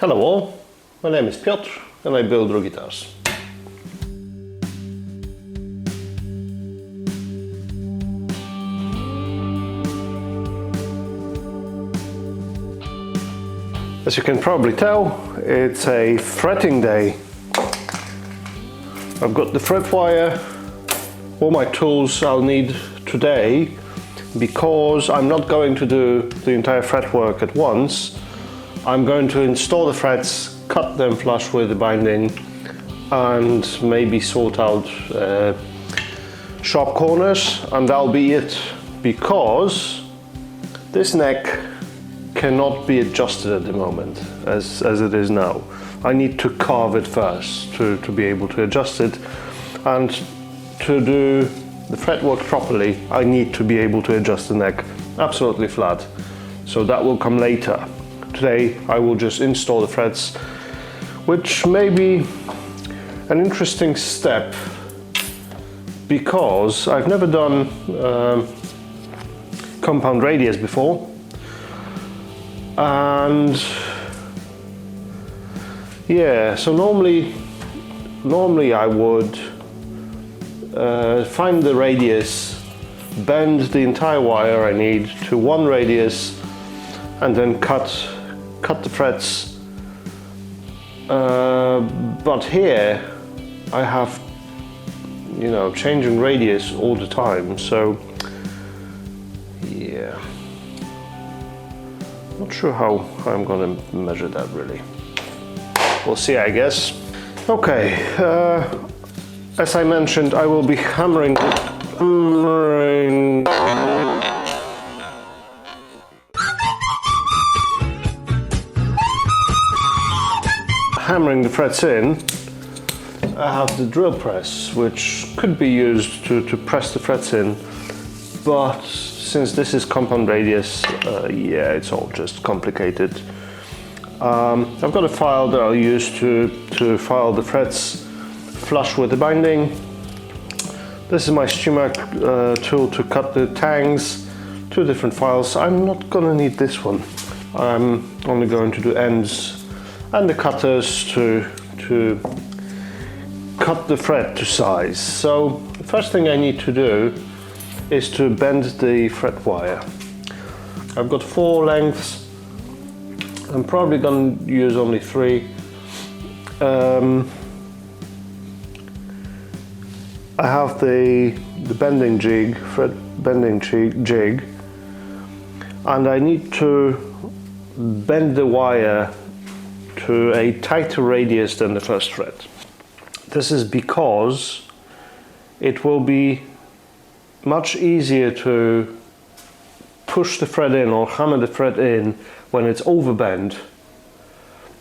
Hello all, my name is Piotr and I build rock guitars. As you can probably tell, it's a fretting day. I've got the fret wire, all my tools I'll need today, because I'm not going to do the entire fretwork at once. I'm going to install the frets, cut them flush with the binding, and maybe sort out sharp corners, and that'll be it, because this neck cannot be adjusted at the moment as it is now. I need to carve it first to be able to adjust it, and to do the fretwork properly I need to be able to adjust the neck absolutely flat, so that will come later. Today I will just install the frets, which may be an interesting step because I've never done compound radius before, and yeah, so normally I would find the radius, bend the entire wire I need to one radius, and then cut the frets. But here I have, changing radius all the time, so yeah, not sure how I'm gonna measure that really. We'll see, I guess. Okay, as I mentioned, I will be hammering the frets in. I have the drill press, which could be used to press the frets in, but since this is compound radius, yeah, it's all just complicated. I've got a file that I'll use to file the frets flush with the binding. This is my StewMark tool to cut the tangs, two different files. I'm not gonna need this one. I'm only going to do ends and the cutters to cut the fret to size. So the first thing I need to do is to bend the fret wire. I've got 4 lengths. I'm probably going to use only 3. I have the bending jig, fret bending jig, and I need to bend the wire to a tighter radius than the first fret. This is because it will be much easier to push the fret in or hammer the fret in when it's overbent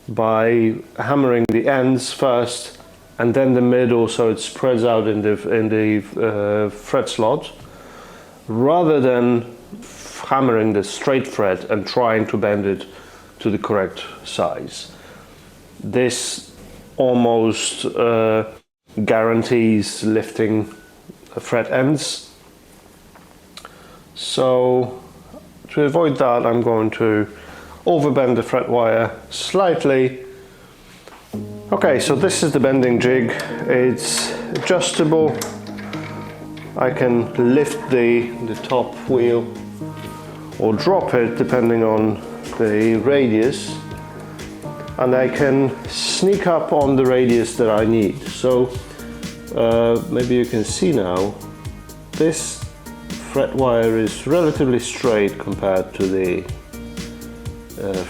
by hammering the ends first and then the middle, so it spreads out in the fret slot, rather than hammering the straight fret and trying to bend it to the correct size. This almost guarantees lifting fret ends. So to avoid that, I'm going to overbend the fret wire slightly. Okay, so this is the bending jig. It's adjustable. I can lift the top wheel or drop it depending on the radius, and I can sneak up on the radius that I need. So maybe you can see now, this fret wire is relatively straight compared to the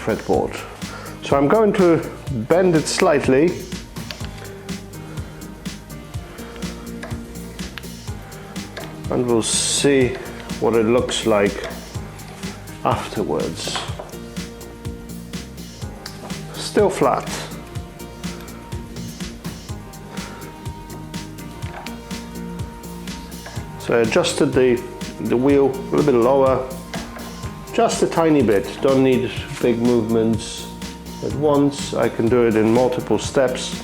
fretboard. So I'm going to bend it slightly, and we'll see what it looks like afterwards. Still flat. So I adjusted the wheel a little bit lower, just a tiny bit. Don't need big movements at once. I can do it in multiple steps.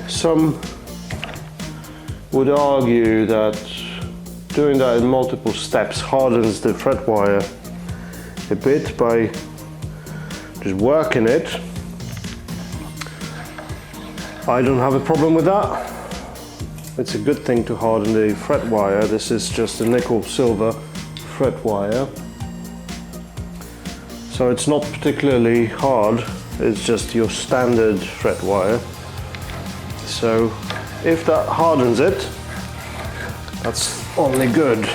Some would argue that doing that in multiple steps hardens the fret wire a bit by just working it. I don't have a problem with that. It's a good thing to harden the fret wire. This is just a nickel silver fret wire. So it's not particularly hard, it's just your standard fret wire. So if that hardens it, that's only good.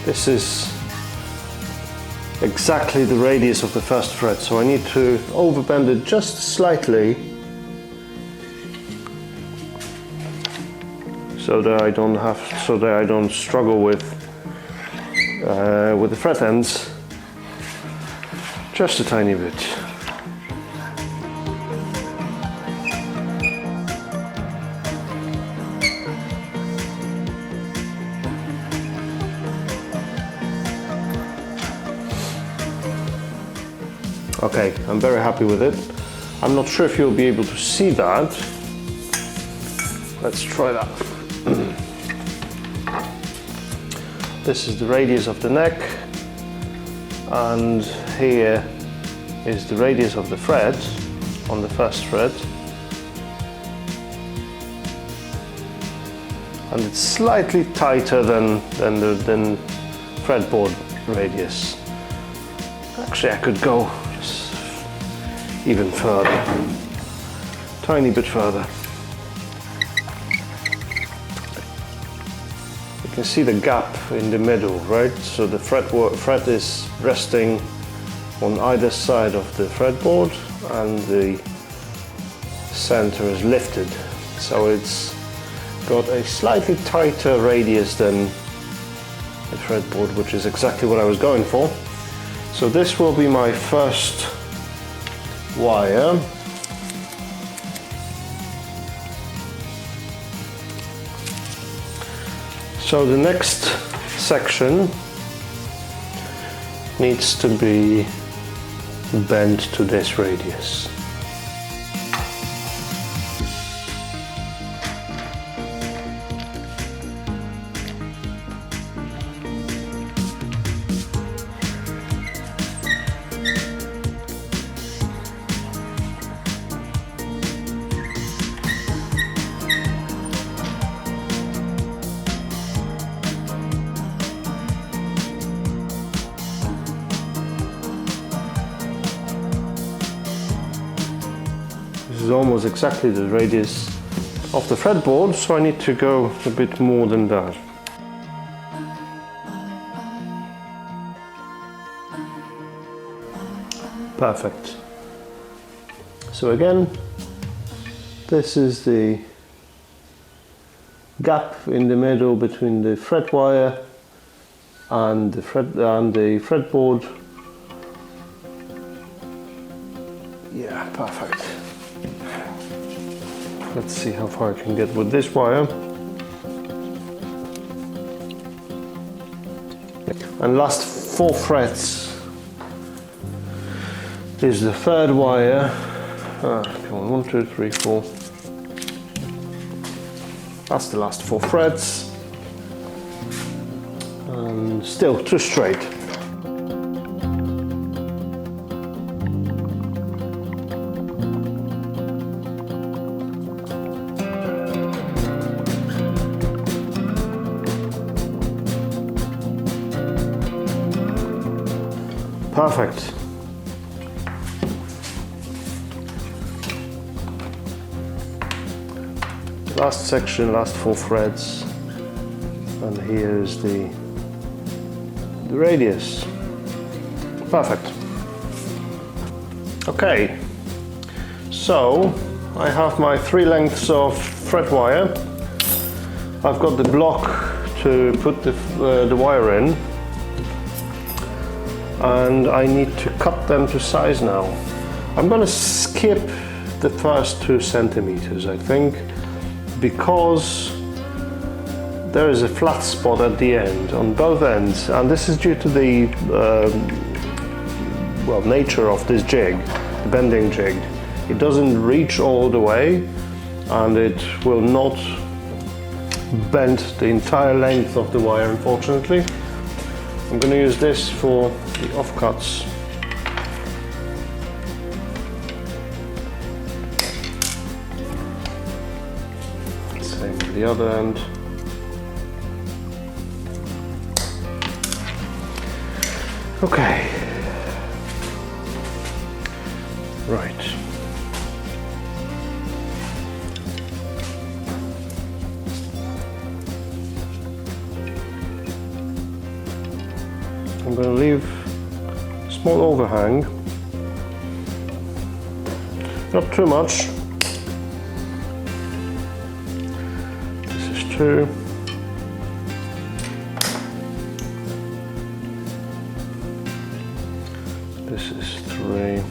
This is exactly the radius of the first fret, so I need to overbend it just slightly so that I don't struggle with the fret ends just a tiny bit. Okay, I'm very happy with it. I'm not sure if you'll be able to see that. Let's try that. This is the radius of the neck, and here is the radius of the thread on the first thread. And it's slightly tighter than fretboard radius. Actually, I could go even further, tiny bit further. You can see the gap in the middle, right? So the fret is resting on either side of the fretboard and the center is lifted. So it's got a slightly tighter radius than the fretboard, which is exactly what I was going for. So this will be my first wire. So the next section needs to be bent to this radius. This is almost exactly the radius of the fretboard, so I need to go a bit more than that. Perfect. So again, this is the gap in the middle between the fret wire and the fretboard. Yeah, perfect. Let's see how far I can get with this wire. And last 4 frets is the third wire. Come on, 1, 2, 3, 4. That's the last 4 frets. And still too straight. Perfect. Last section, last 4 threads, and here is the radius. Perfect. Okay, so I have my 3 lengths of fret wire. I've got the block to put the wire in, and I need to cut them to size now. I'm going to skip the first 2 centimeters, I think, because there is a flat spot at the end, on both ends, and this is due to the well, nature of this jig, the bending jig. It doesn't reach all the way, and it will not bend the entire length of the wire, unfortunately. I'm going to use this for the offcuts. Same with the other end. Okay. Right. I'm going to leave a small overhang, not too much. This is 2. This is 3.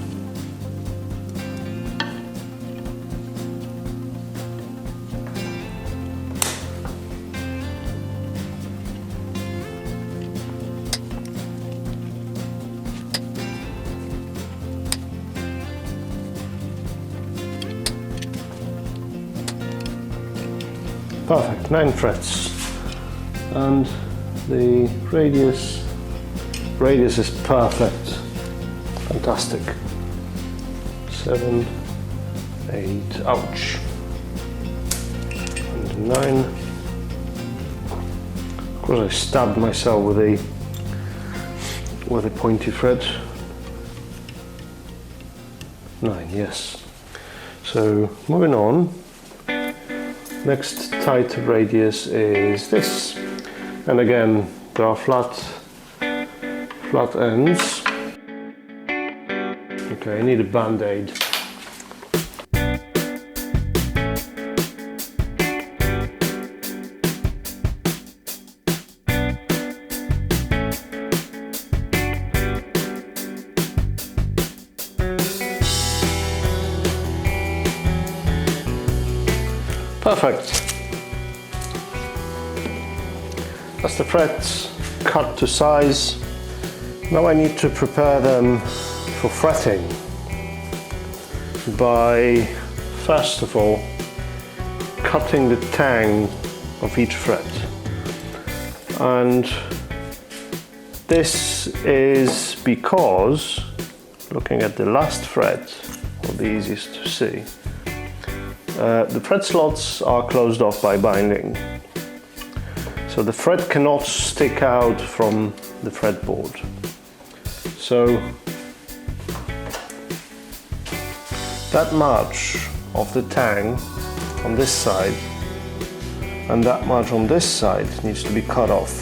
Perfect, 9 frets, and the radius is perfect, fantastic. 7, 8, ouch, and 9. Of course, I stabbed myself with a pointy thread. 9, yes. So moving on. Next tight radius is this, and again there are flat ends. Okay, I need a band-aid. Perfect. That's the frets cut to size. Now I need to prepare them for fretting by, first of all, cutting the tang of each fret. And this is because, looking at the last fret, will be easiest to see. The fret slots are closed off by binding, so the fret cannot stick out from the fretboard. So that much of the tang on this side and that much on this side needs to be cut off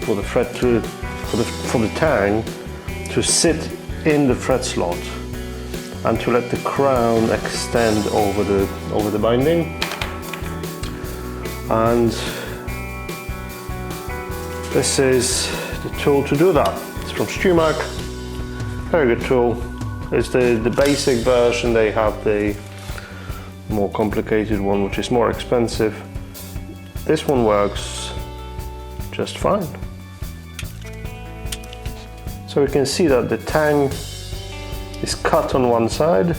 for the tang to sit in the fret slot, and to let the crown extend over the binding. And this is the tool to do that. It's from StewMac, very good tool. It's the basic version. They have the more complicated one, which is more expensive. This one works just fine. So we can see that the tang is cut on one side,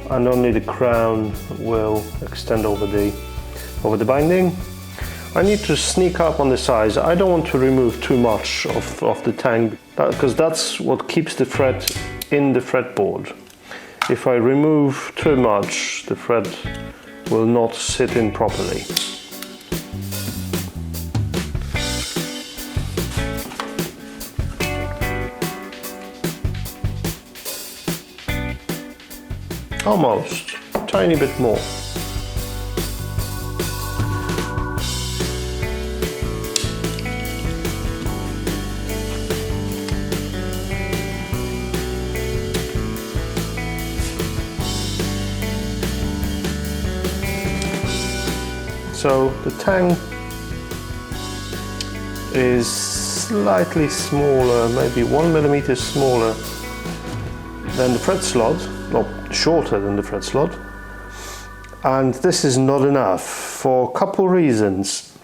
and only the crown will extend over the binding. I need to sneak up on the size. I don't want to remove too much of the tang, because that's what keeps the fret in the fretboard. If I remove too much, the fret will not sit in properly. Almost, a tiny bit more. So the tang is slightly smaller, maybe 1 millimeter smaller than the fret slot, or shorter than the fret slot, And this is not enough for a couple reasons.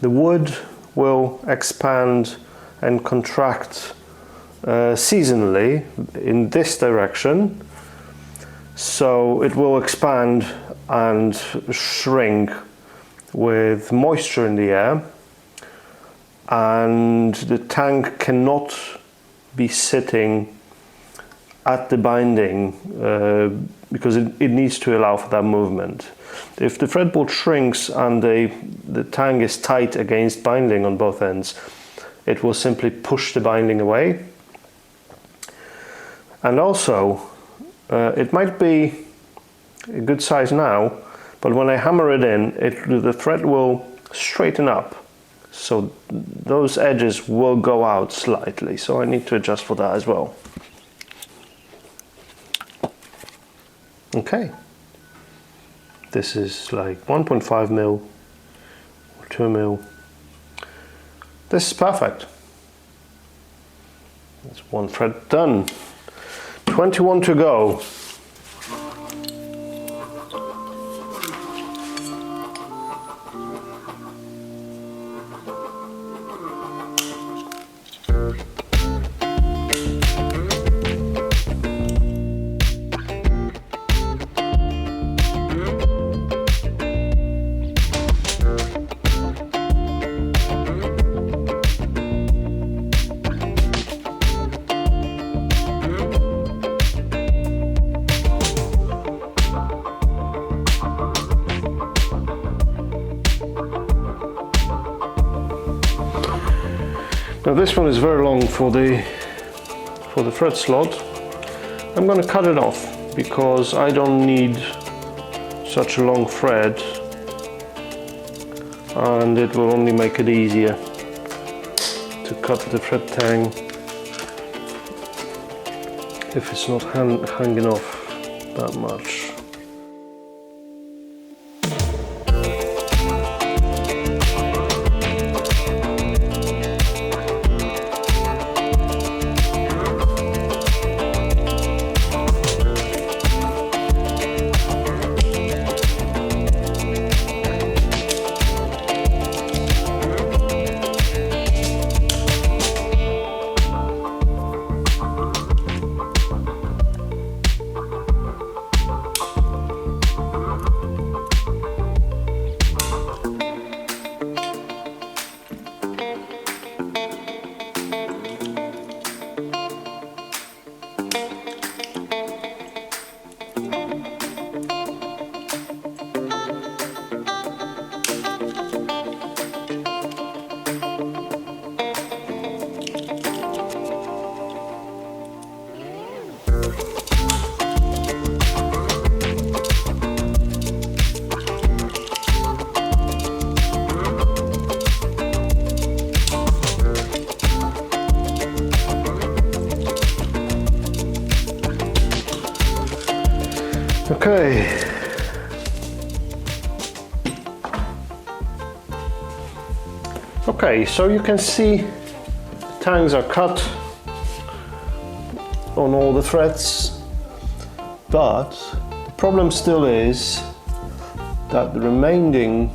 The wood will expand and contract seasonally in this direction, so it will expand and shrink with moisture in the air, and the tang cannot be sitting at the binding because it needs to allow for that movement. If the fretboard shrinks and the tang is tight against binding on both ends, it will simply push the binding away. And also, it might be a good size now, but when I hammer it in, the thread will straighten up. So those edges will go out slightly, so I need to adjust for that as well. Okay, this is like 1.5 mil or 2 mil. This is perfect. That's one thread done. 21 to go. Now this one is very long for the thread slot. I'm going to cut it off because I don't need such a long thread, and it will only make it easier to cut the thread tang if it's not hanging off that much. Okay. Okay, so you can see the tangs are cut on all the threads, but the problem still is that the remaining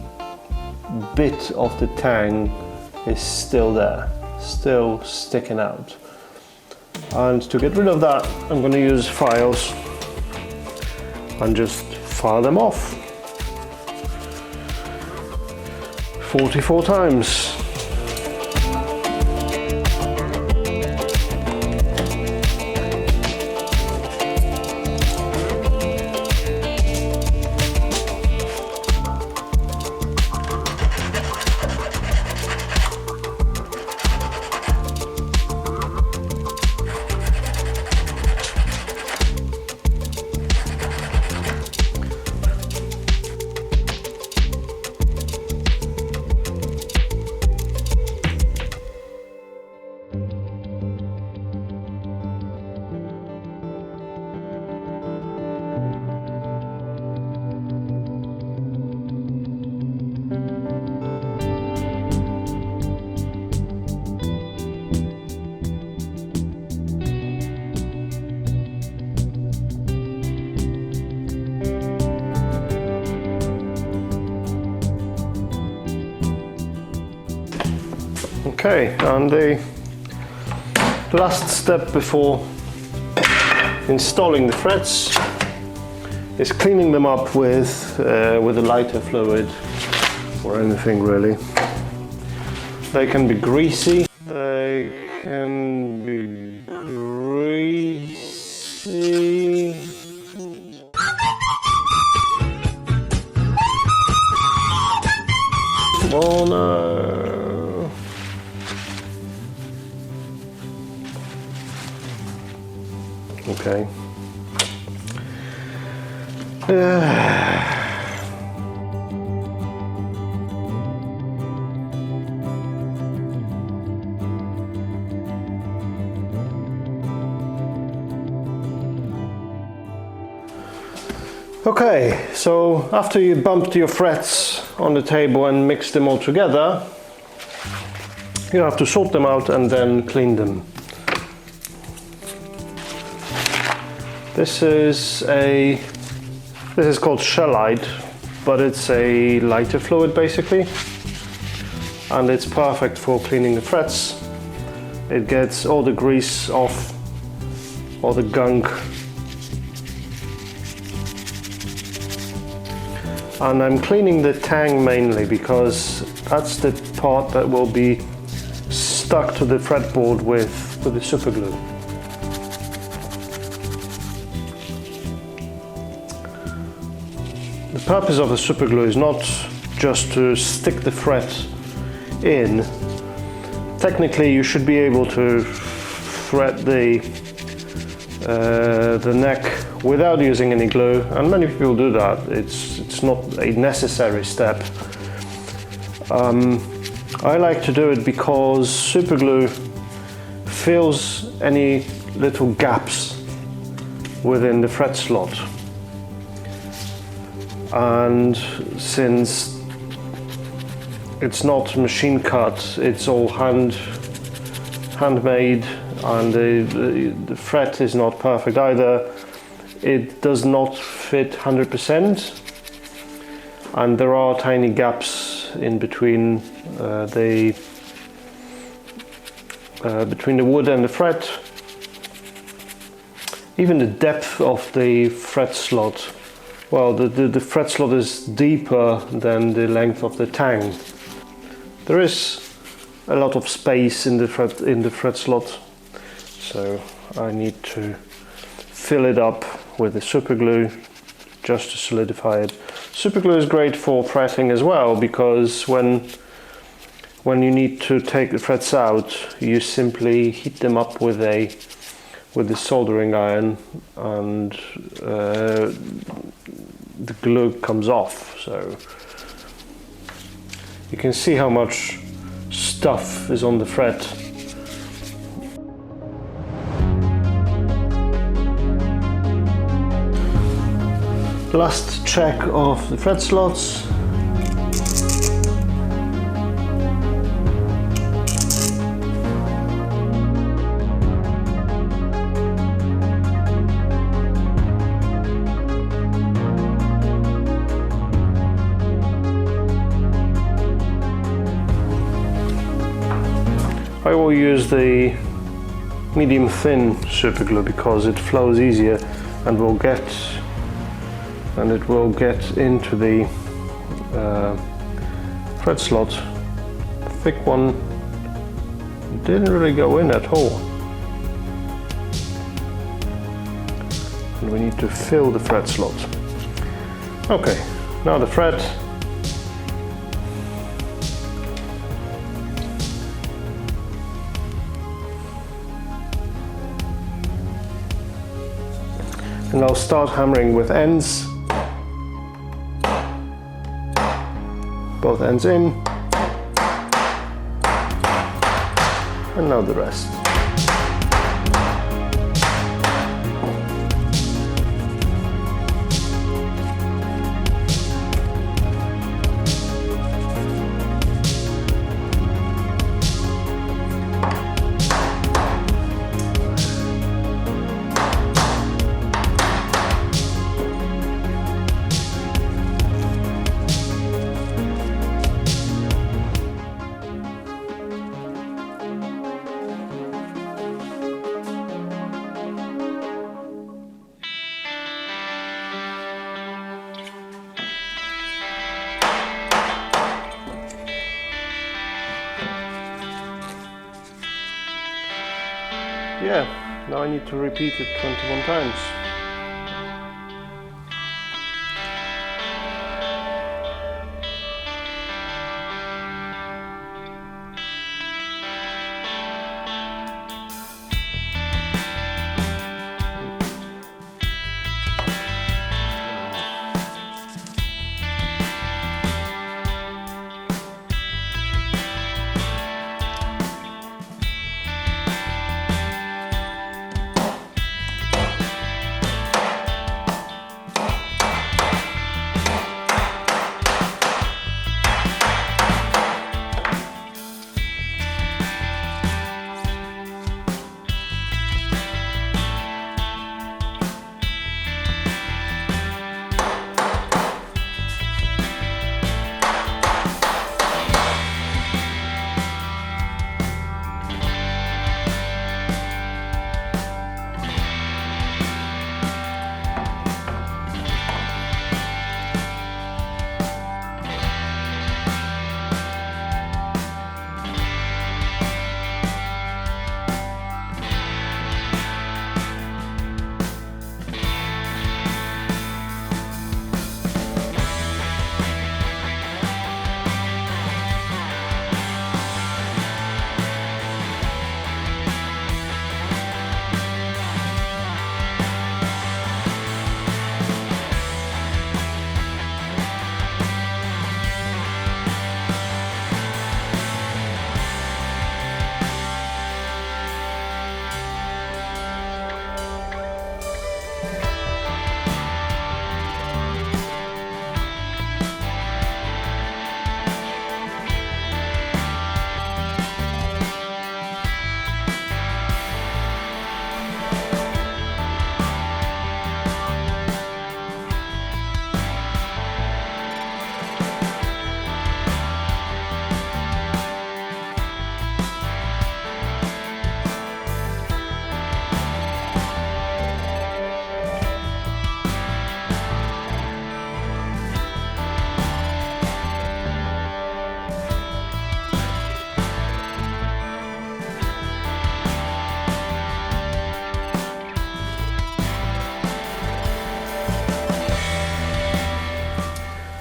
bit of the tang is still there, still sticking out. And to get rid of that, I'm going to use files and just file them off 44 times. Okay, and the last step before installing the frets is cleaning them up with a lighter fluid or anything really. They can be greasy. They can be greasy. Oh no. Okay. Okay, so after you bumped your frets on the table and mixed them all together, you have to sort them out and then clean them. This is called shellite, but it's a lighter fluid basically, and it's perfect for cleaning the frets. It gets all the grease off, all the gunk. And I'm cleaning the tang mainly because that's the part that will be stuck to the fretboard with the superglue. The purpose of the superglue is not just to stick the fret in. Technically you should be able to thread the neck without using any glue, and many people do that. It's not a necessary step. I like to do it because superglue fills any little gaps within the fret slot, and since it's not machine cut, it's all handmade, and the fret is not perfect either. It does not fit 100%, and there are tiny gaps in between between the wood and the fret. Even the depth of the fret slot, well, the fret slot is deeper than the length of the tang. There is a lot of space in the fret slot, so I need to fill it up with the superglue just to solidify it. Superglue is great for fretting as well, because when you need to take the frets out, you simply heat them up with the soldering iron, and the glue comes off. So you can see how much stuff is on the fret. Last check of the fret slots. I will use the medium thin superglue because it flows easier and it will get into the fret slot. The thick one didn't really go in at all. And we need to fill the fret slot. Okay, now the fret. And I'll start hammering with ends. Both ends in. And now the rest. yeah, now I need to repeat it 21 times.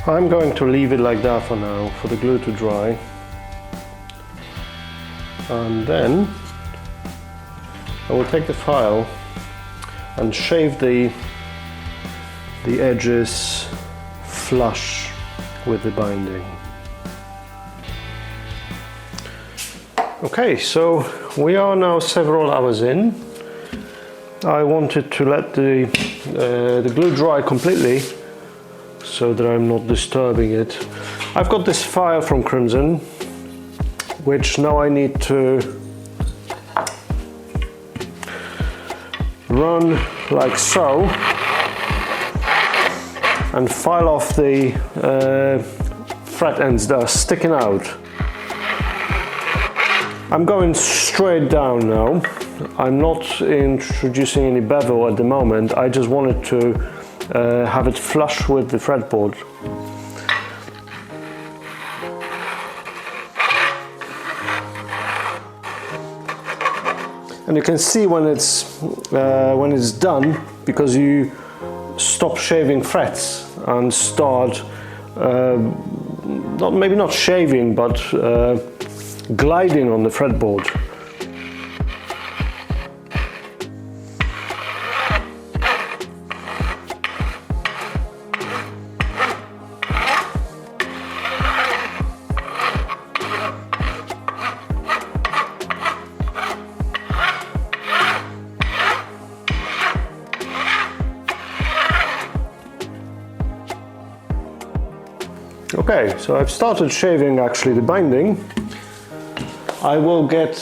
I'm going to leave it like that for now, for the glue to dry. And then I will take the file and shave the edges flush with the binding. Okay, so we are now several hours in. I wanted to let the glue dry completely, so that I'm not disturbing it. I've got this file from Crimson, which now I need to run like so and file off the fret ends that are sticking out. I'm going straight down now. I'm not introducing any bevel at the moment. I just wanted to have it flush with the fretboard. And you can see when it's done, because you stop shaving frets and start maybe not shaving, but gliding on the fretboard. Okay, so I've started shaving actually the binding. I will get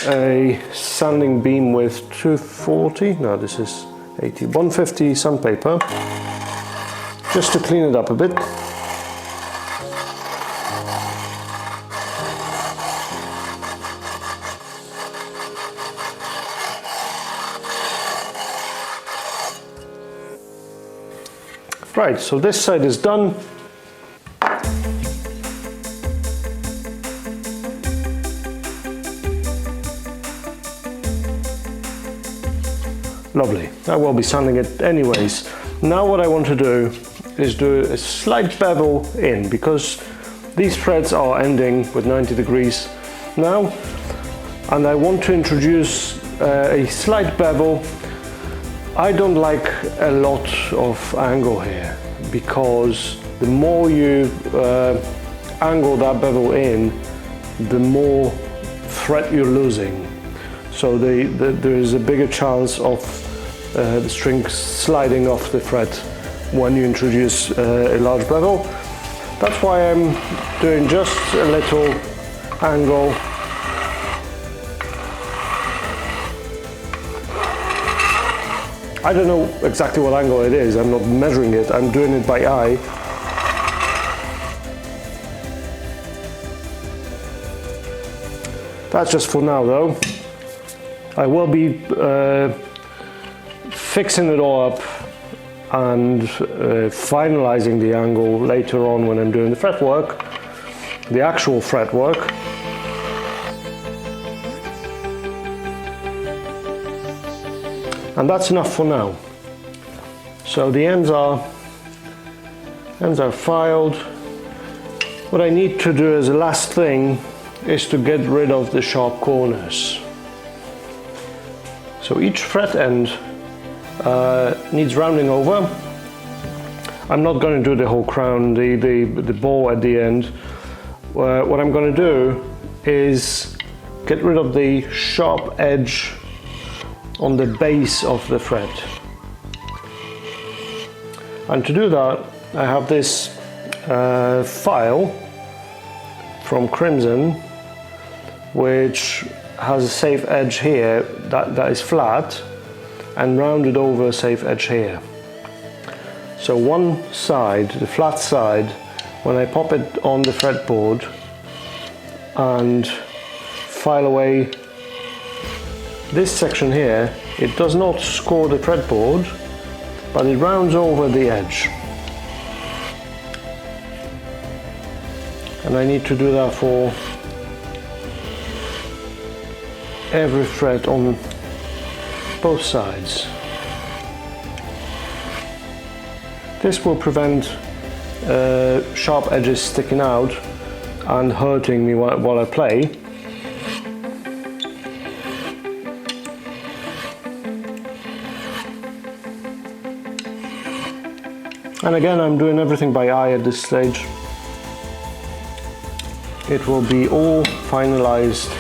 a sanding beam with 240, no this is 80, 150 sandpaper, just to clean it up a bit. Right, so this side is done. Lovely. I will be sanding it anyways. Now what I want to do is do a slight bevel in, because these threads are ending with 90 degrees now, and I want to introduce a slight bevel. I don't like a lot of angle here, because the more you angle that bevel in, the more thread you're losing. So there is a bigger chance of the string sliding off the thread when you introduce a large bevel. That's why I'm doing just a little angle. I don't know exactly what angle it is, I'm not measuring it, I'm doing it by eye. That's just for now though. I will be fixing it all up and finalizing the angle later on when I'm doing the fretwork, the actual fretwork. And that's enough for now. So the ends are filed. What I need to do as a last thing is to get rid of the sharp corners. So each fret end needs rounding over. I'm not going to do the whole crown, the ball at the end. What I'm going to do is get rid of the sharp edge on the base of the thread. And to do that, I have this file from Crimson, which has a safe edge here that is flat, and rounded over safe edge here. So one side, the flat side, when I pop it on the fretboard and file away this section here, it does not score the fretboard, but it rounds over the edge. And I need to do that for every thread on both sides. This will prevent sharp edges sticking out and hurting me while I play. And again, I'm doing everything by eye at this stage. It will be all finalized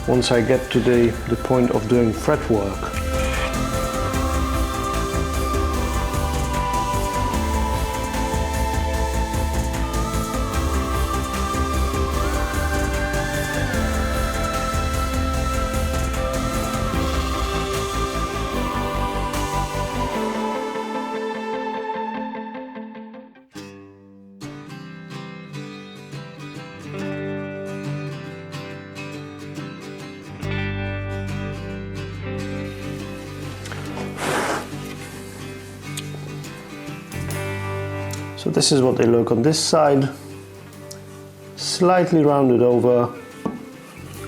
once I get to the point of doing fretwork. So this is what they look on this side, slightly rounded over,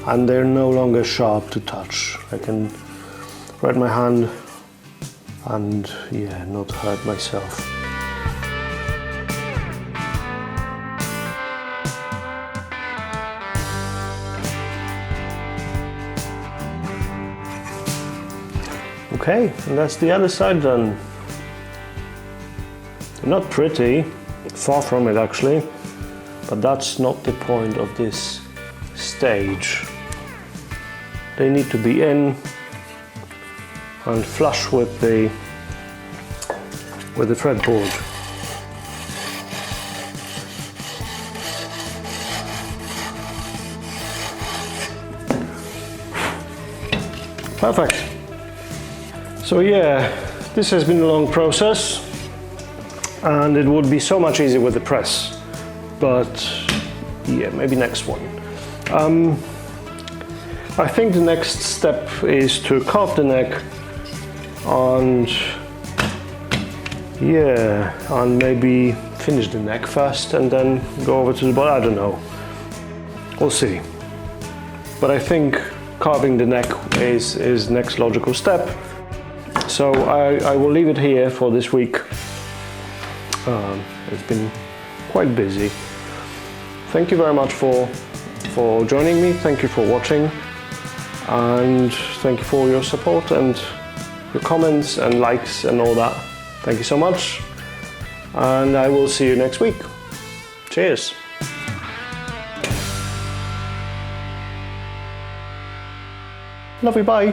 and they're no longer sharp to touch. I can wet my hand and yeah, not hurt myself. Okay, and that's the other side done. Not pretty, far from it actually, but that's not the point of this stage. They need to be in and flush with the fretboard. Perfect. So yeah, this has been a long process, and it would be so much easier with the press, but yeah, maybe next one. I think the next step is to carve the neck and yeah, and maybe finish the neck first and then go over to the body. I don't know, we'll see. But I think carving the neck is next logical step. So I will leave it here for this week. It's been quite busy. Thank you very much for joining me. Thank you for watching, and thank you for your support and your comments and likes and all that. Thank you so much, and I will see you next week. Cheers. Love you, bye.